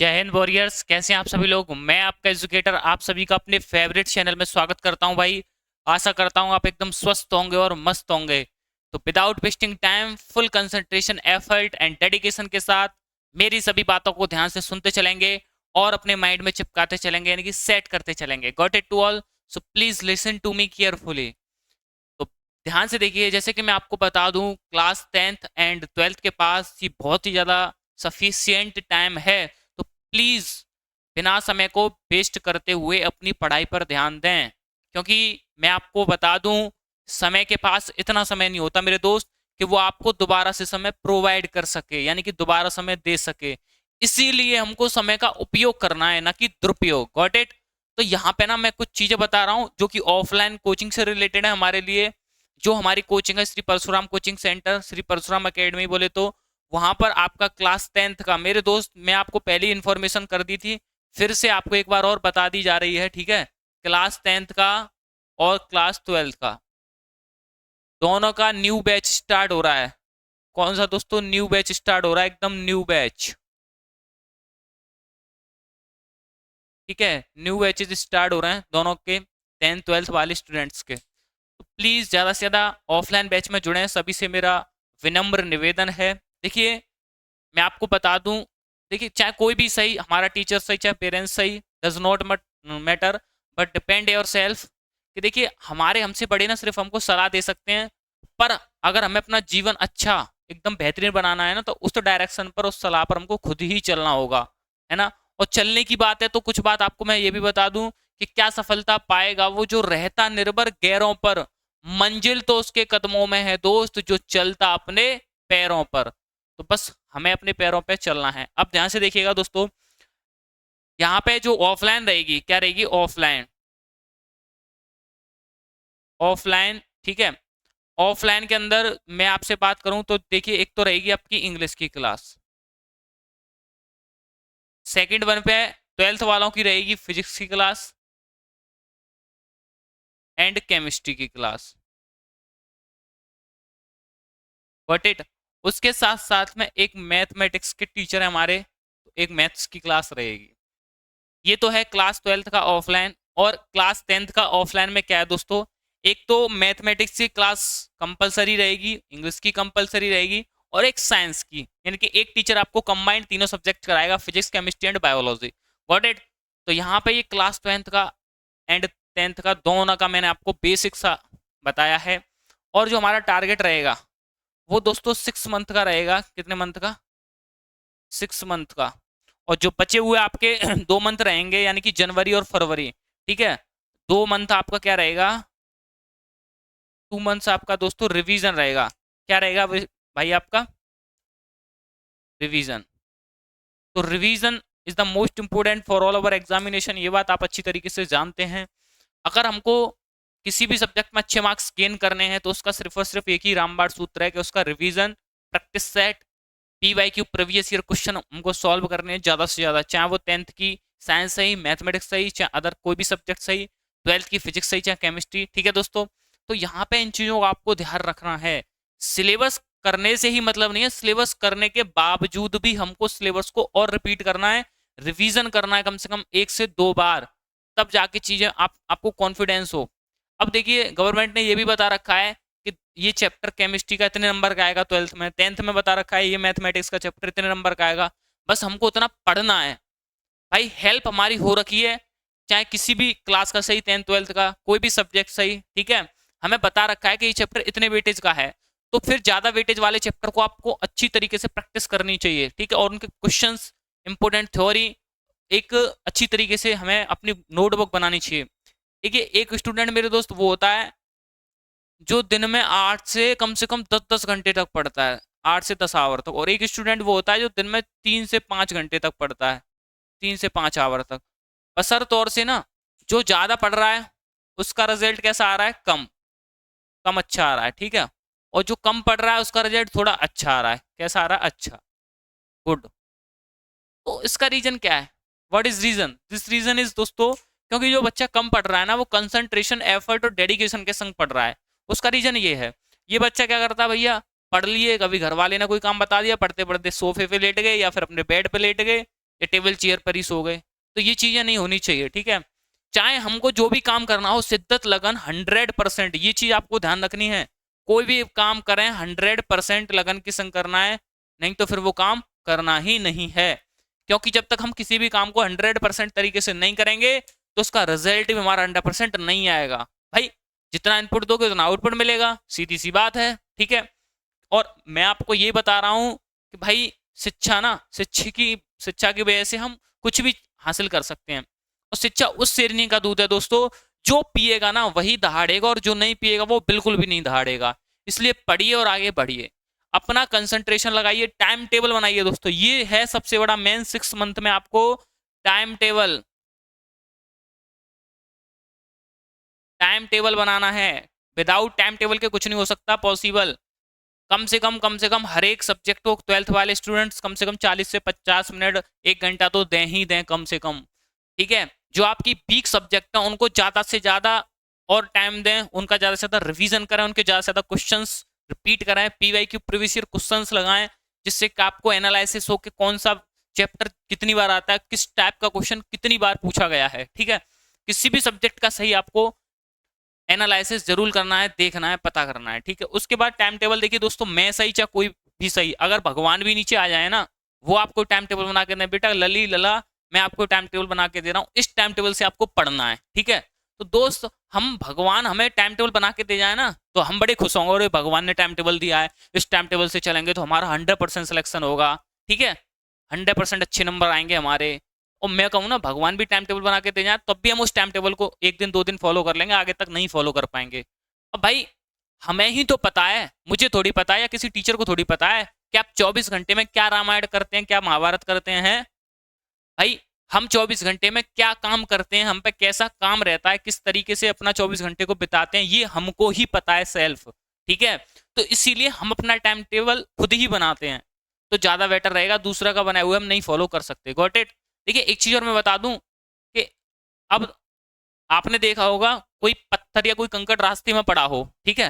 जय हिंद वॉरियर्स। कैसे हैं आप सभी लोग। मैं आपका एजुकेटर आप सभी का अपने फेवरेट चैनल में स्वागत करता हूं भाई। आशा करता हूं आप एकदम स्वस्थ होंगे और मस्त होंगे। तो without wasting time full concentration effort and dedication के साथ मेरी सभी बातों को ध्यान से सुनते चलेंगे और अपने माइंड में चिपकाते चलेंगे, यानी कि सेट करते चलेंगे। Got it to all. So please listen to me carefully. तो ध्यान से देखिए, जैसे कि मैं आपको बता दूं, क्लास 10th एंड 12th के पास ये बहुत ही ज़्यादा सफिशियंट टाइम है। तो प्लीज़ बिना समय को वेस्ट करते हुए अपनी पढ़ाई पर ध्यान दें, क्योंकि मैं आपको बता दूं, समय के पास इतना समय नहीं होता मेरे दोस्त कि वो आपको दोबारा से समय प्रोवाइड कर सके, यानी कि दोबारा समय दे सके। इसीलिए हमको समय का उपयोग करना है, ना कि दुरुपयोग। Got it. तो यहाँ पे ना मैं कुछ चीजें बता रहा हूँ जो कि ऑफलाइन कोचिंग से रिलेटेड है हमारे लिए। जो हमारी कोचिंग है Shri Parshuram Coaching Centre, Shri Parshuram Academy बोले तो, वहां पर आपका क्लास 10th का, मेरे दोस्त मैं आपको पहले इन्फॉर्मेशन कर दी थी, फिर से आपको एक बार और बता दी जा रही है, ठीक है। क्लास 10th का और क्लास 12th का दोनों का न्यू बैच स्टार्ट हो रहा है। कौन सा दोस्तों? न्यू बैच स्टार्ट हो रहा है, एकदम न्यू बैच। ठीक है, न्यू बैचेज स्टार्ट हो रहे हैं दोनों के, 10th 12th वाले स्टूडेंट्स के। तो प्लीज़ ज़्यादा से ज़्यादा ऑफलाइन बैच में जुड़ें, सभी से मेरा विनम्र निवेदन है। देखिए, मैं आपको बता दूं, देखिए चाहे कोई भी सही, हमारा टीचर सही चाहे पेरेंट्स सही, does not matter, but depend your self. कि देखिए, हमारे हमसे बड़े ना सिर्फ हमको सलाह दे सकते हैं, पर अगर हमें अपना जीवन अच्छा एकदम बेहतरीन बनाना है ना, तो उस डायरेक्शन पर, उस सलाह पर हमको खुद ही चलना होगा, है ना। और चलने की बात है तो कुछ बात आपको मैं ये भी बता दूं कि क्या सफलता पाएगा वो जो रहता निर्भर गैरों पर, मंजिल तो उसके कदमों में है दोस्त जो चलता अपने पैरों पर। तो बस हमें अपने पैरों पे चलना है। अब ध्यान से देखिएगा दोस्तों, यहाँ पे जो ऑफलाइन रहेगी, क्या रहेगी? ऑफलाइन। ऑफलाइन, ठीक है। ऑफलाइन के अंदर मैं आपसे बात करूं तो देखिए, एक तो रहेगी आपकी इंग्लिश की क्लास। सेकंड वन पे 12th वालों की रहेगी फिजिक्स की क्लास एंड केमिस्ट्री की क्लास। बट इट, उसके साथ साथ में एक मैथमेटिक्स के टीचर है हमारे, तो एक मैथ्स की क्लास रहेगी। ये तो है क्लास 12th का ऑफलाइन। और क्लास 10th का ऑफलाइन में क्या है दोस्तों? एक तो मैथमेटिक्स की क्लास कंपलसरी रहेगी, इंग्लिश की कंपलसरी रहेगी, और एक साइंस की, यानी कि एक टीचर आपको कंबाइंड तीनों सब्जेक्ट कराएगा, physics chemistry and biology. Got it. तो यहाँ पे ये क्लास 12th का एंड 10th का दोनों का मैंने आपको बेसिक सा बताया है। और जो हमारा टारगेट रहेगा वो दोस्तों 6 मंथ का रहेगा। कितने मंथ का? 6 मंथ का। और जो बचे हुए आपके 2 मंथ रहेंगे, यानी कि जनवरी और फरवरी, ठीक है। 2 मंथ आपका क्या रहेगा? 2 मंथ्स आपका दोस्तों रिवीजन रहेगा। क्या रहेगा भाई आपका? रिवीजन। तो revision is the most important for all over examination, ये बात आप अच्छी तरीके से जानते हैं। अगर हमको किसी भी सब्जेक्ट में अच्छे मार्क्स गेन करने हैं तो उसका सिर्फ और सिर्फ एक ही रामबाण सूत्र है कि उसका revision, practice set, PYQ previous year question हमको सॉल्व करने हैं ज़्यादा से ज़्यादा। चाहे वो 10th की साइंस सही, मैथमेटिक्स सही, चाहे अदर कोई भी सब्जेक्ट सही, 12th की फिजिक्स सही, चाहे केमिस्ट्री, ठीक है दोस्तों। तो यहाँ पे इन चीज़ों का आपको ध्यान रखना है। सिलेबस करने से ही मतलब नहीं है, सिलेबस करने के बावजूद भी हमको सिलेबस को और रिपीट करना है, रिवीजन करना है कम से कम 1 से 2 बार, तब जाके चीजें आपको कॉन्फिडेंस हो। अब देखिए, गवर्नमेंट ने ये भी बता रखा है कि ये चैप्टर केमिस्ट्री का इतने नंबर का आएगा 12th में, 10th में बता रखा है ये मैथमेटिक्स का चैप्टर इतने नंबर का आएगा। बस हमको उतना पढ़ना है भाई। हेल्प हमारी हो रखी है, चाहे किसी भी क्लास का सही, 10th 12th का कोई भी सब्जेक्ट सही, ठीक है। हमें बता रखा है कि ये चैप्टर इतने वेटेज का है, तो फिर ज्यादा वेटेज वाले चैप्टर को आपको अच्छी तरीके से प्रैक्टिस करनी चाहिए, ठीक है। और उनके क्वेश्चंस, इंपोर्टेंट थ्योरी एक अच्छी तरीके से हमें अपनी नोटबुक बनानी चाहिए। देखिए, एक स्टूडेंट मेरे दोस्त वो होता है जो दिन में 8 से कम 10 10 घंटे तक पढ़ता है, 8 से 10 आवर तक। और एक स्टूडेंट वो होता है जो दिन में 3 से 5 घंटे तक पढ़ता है, 3 से 5 आवर तक। असर तौर से ना, जो ज्यादा पढ़ रहा है उसका रिजल्ट कैसा आ रहा है? कम कम अच्छा आ रहा है, ठीक है। और जो कम पढ़ रहा है उसका रिजल्ट थोड़ा अच्छा आ रहा है। कैसा आ रहा है? अच्छा, गुड। तो इसका रीजन क्या है? What is reason? This reason is दोस्तों, क्योंकि जो बच्चा कम पढ़ रहा है ना, वो कंसंट्रेशन, एफर्ट और डेडिकेशन के संग पढ़ रहा है। उसका रीजन ये है। ये बच्चा क्या करता है भैया? पढ़ लिए, कभी घर वाले ने कोई काम बता दिया, पढ़ते पढ़ते सोफे पे लेट गए, या फिर अपने बेड पे लेट गए, या टेबल चेयर पर ही सो गए। तो ये चीजें नहीं होनी चाहिए, ठीक है। चाहे हमको जो भी काम करना हो, शिद्दत लगन 100%, ये चीज आपको ध्यान रखनी है। कोई भी काम करें 100% लगन के संग करना है, नहीं तो फिर वो काम करना ही नहीं है। क्योंकि जब तक हम किसी भी काम को 100% तरीके से नहीं करेंगे तो उसका रिजल्ट भी हमारा 100% नहीं आएगा। भाई जितना इनपुट दोगे उतना आउटपुट मिलेगा, सीधी सी बात है, ठीक है। और मैं आपको ये बता रहा हूं कि भाई शिक्षा ना, शिक्षा की वजह से हम कुछ भी हासिल कर सकते हैं। और शिक्षा उस शेरनी का दूध है दोस्तों, जो पिएगा ना वही दहाड़ेगा, और जो नहीं पिएगा वो बिल्कुल भी नहीं दहाड़ेगा। इसलिए पढ़िए और आगे बढ़िए, अपना कंसंट्रेशन लगाइए, टाइम टेबल बनाइए दोस्तों। ये है सबसे बड़ा मेन 6 मंथ में आपको टाइम टेबल बनाना है। विदाउट टाइम टेबल के कुछ नहीं हो सकता पॉसिबल। कम से कम हर एक सब्जेक्ट को 12th वाले स्टूडेंट्स कम से कम 40 से 50 मिनट 1 घंटा तो दें ही दें कम से कम, ठीक है। जो आपकी वीक सब्जेक्ट है उनको ज्यादा से ज्यादा और टाइम दें, उनका ज्यादा से ज्यादा रिवीजन करें, उनके ज्यादा से ज्यादा क्वेश्चंस रिपीट कराएं, पीवाईक्यू प्रीवियस ईयर क्वेश्चंस लगाएं, जिससे कि आपको एनालिसिस हो कि कौन सा चैप्टर कितनी बार आता है, किस टाइप का क्वेश्चन कितनी बार पूछा गया है, ठीक है। किसी भी सब्जेक्ट का सही आपको एनालिसिस जरूर करना है, देखना है, पता करना है, ठीक है। उसके बाद टाइम टेबल देखिए दोस्तों, मैं सही चाहे कोई भी सही, अगर भगवान भी नीचे आ जाए ना, वो आपको टाइम टेबल बना के दें, बेटा लली लला मैं आपको टाइम टेबल बना के दे रहा हूँ, इस टाइम टेबल से आपको पढ़ना है, ठीक है। तो दोस्त हम भगवान हमें टाइम टेबल बना के दे जाए ना तो हम बड़े खुश होंगे, और भगवान ने टाइम टेबल दिया है, इस टाइम टेबल से चलेंगे तो हमारा 100% सिलेक्शन होगा, ठीक है, 100% अच्छे नंबर आएंगे हमारे। और मैं कहूँ ना भगवान भी टाइम टेबल बना के दे जाए तब भी हम उस टाइम टेबल को 1 दिन 2 दिन फॉलो कर लेंगे, आगे तक नहीं फॉलो कर पाएंगे। अब भाई हमें ही तो पता है, मुझे थोड़ी पता है या किसी टीचर को थोड़ी पता है कि आप 24 घंटे में क्या रामायण करते हैं, क्या महाभारत करते हैं। भाई हम 24 घंटे में क्या काम करते हैं, हम पे कैसा काम रहता है, किस तरीके से अपना 24 घंटे को बिताते हैं, ये हमको ही पता है सेल्फ, ठीक है। तो इसीलिए हम अपना टाइम टेबल खुद ही बनाते हैं तो ज्यादा बेटर रहेगा, दूसरा का बनाए हुए हम नहीं फॉलो कर सकते। Got it. देखिए एक चीज और मैं बता दूं कि अब आपने देखा होगा कोई पत्थर या कोई कंकड़ रास्ते में पड़ा हो, ठीक है,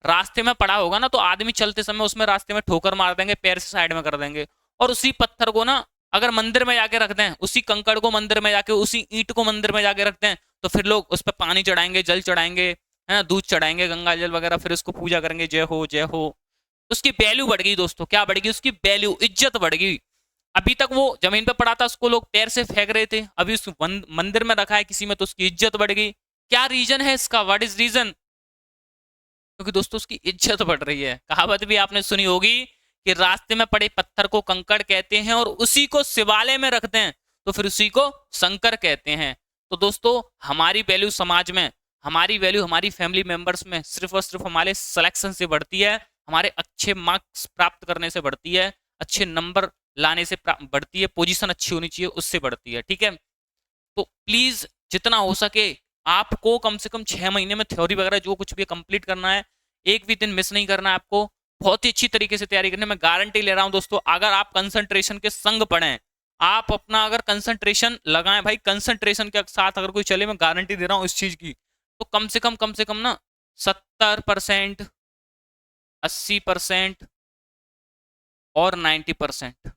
रास्ते में पड़ा होगा ना तो आदमी चलते समय उसमें रास्ते में ठोकर मार देंगे, पैर से साइड में कर देंगे, और उसी पत्थर को ना अगर मंदिर में जाके रख दें, उसी कंकड़ को मंदिर में जाके, उसी ईंट को मंदिर में जाके रख दें, तो फिर लोग उस पर पानी चढ़ाएंगे, जल चढ़ाएंगे, है ना, दूध चढ़ाएंगे, गंगा जल वगैरह, फिर उसको पूजा करेंगे, जय हो जय हो। उसकी वैल्यू बढ़ गई दोस्तों, क्या बढ़ गई उसकी वैल्यू, इज्जत बढ़ गई। अभी तक वो जमीन पे पड़ा था, उसको लोग पैर से फेंक रहे थे, अभी उस मंदिर में रखा है किसी में तो उसकी इज्जत बढ़ गई। क्या रीजन है इसका, व्हाट इज रीजन? क्योंकि दोस्तों उसकी इज्जत बढ़ रही है। कहावत भी आपने सुनी होगी कि रास्ते में पड़े पत्थर को कंकड़ कहते हैं और उसी को शिवालय में रखते हैं तो फिर उसी को शंकर कहते हैं। तो दोस्तों हमारी वैल्यू समाज में, हमारी वैल्यू हमारी फैमिली मेंबर्स में सिर्फ और सिर्फ हमारे सिलेक्शन से बढ़ती है, हमारे अच्छे मार्क्स प्राप्त करने से बढ़ती है, अच्छे नंबर लाने से बढ़ती है, पोजीशन अच्छी होनी चाहिए उससे बढ़ती है, ठीक है। तो प्लीज जितना हो सके आपको कम से कम 6 महीने में थ्योरी वगैरह जो कुछ भी कंप्लीट करना है, एक भी दिन मिस नहीं करना है आपको, बहुत ही अच्छी तरीके से तैयारी करनी है। मैं गारंटी ले रहा हूं दोस्तों, अगर आप कंसंट्रेशन के संग पढ़ें, आप अपना अगर कंसंट्रेशन लगाएं, भाई कंसंट्रेशन के साथ अगर कोई चले, मैं गारंटी दे रहा हूं इस चीज की, तो कम से कम ना 70%, 80% और 90%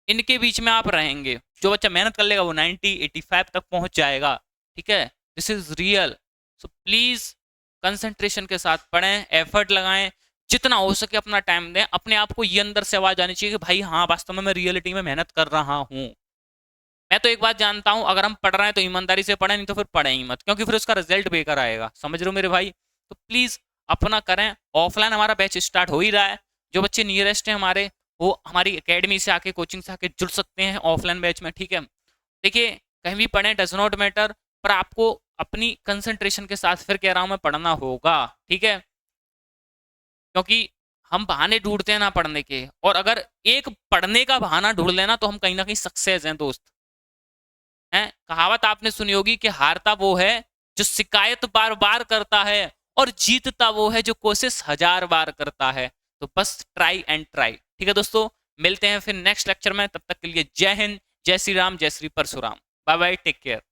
इनके बीच में आप रहेंगे। जो बच्चा मेहनत कर लेगा वो 90-85 तक पहुंच जाएगा, ठीक है। This is real. So please concentration के साथ पढ़ें, एफर्ट लगाएं, जितना हो सके अपना टाइम दें। अपने आप को ये अंदर से आवाज आनी चाहिए कि भाई हाँ वास्तव में मैं रियलिटी में मेहनत कर रहा हूँ। मैं तो एक बात जानता हूँ, अगर हम पढ़ रहे हैं तो ईमानदारी से पढ़ें, नहीं तो फिर पढ़ें ही मत, क्योंकि फिर उसका रिजल्ट बेकार आएगा। समझ रहे हो मेरे भाई? तो प्लीज अपना करें। ऑफलाइन हमारा बैच स्टार्ट हो ही रहा है, जो बच्चे नियरेस्ट हैं हमारे वो हमारी एकेडमी से आके, कोचिंग से आके जुड़ सकते हैं ऑफलाइन बैच में, ठीक है। देखिए कहीं भी पढ़ें डज नॉट मैटर, पर आपको अपनी कंसंट्रेशन के साथ फिर कह रहा हूं मैं पढ़ना होगा, ठीक है। क्योंकि हम बहाने ढूंढते हैं ना पढ़ने के, और अगर एक पढ़ने का बहाना ढूंढ लेना तो हम कहीं ना कहीं सक्सेस हैं दोस्त। हैं, कहावत आपने सुनी होगी कि हारता वो है जो शिकायत बार बार करता है और जीतता वो है जो कोशिश 1000 बार करता है। तो बस ट्राई एंड ट्राई, ठीक है दोस्तों। मिलते हैं फिर नेक्स्ट लेक्चर में, तब तक के लिए जय हिंद, जय श्री राम, जय Shri Parshuram, bye bye, take care.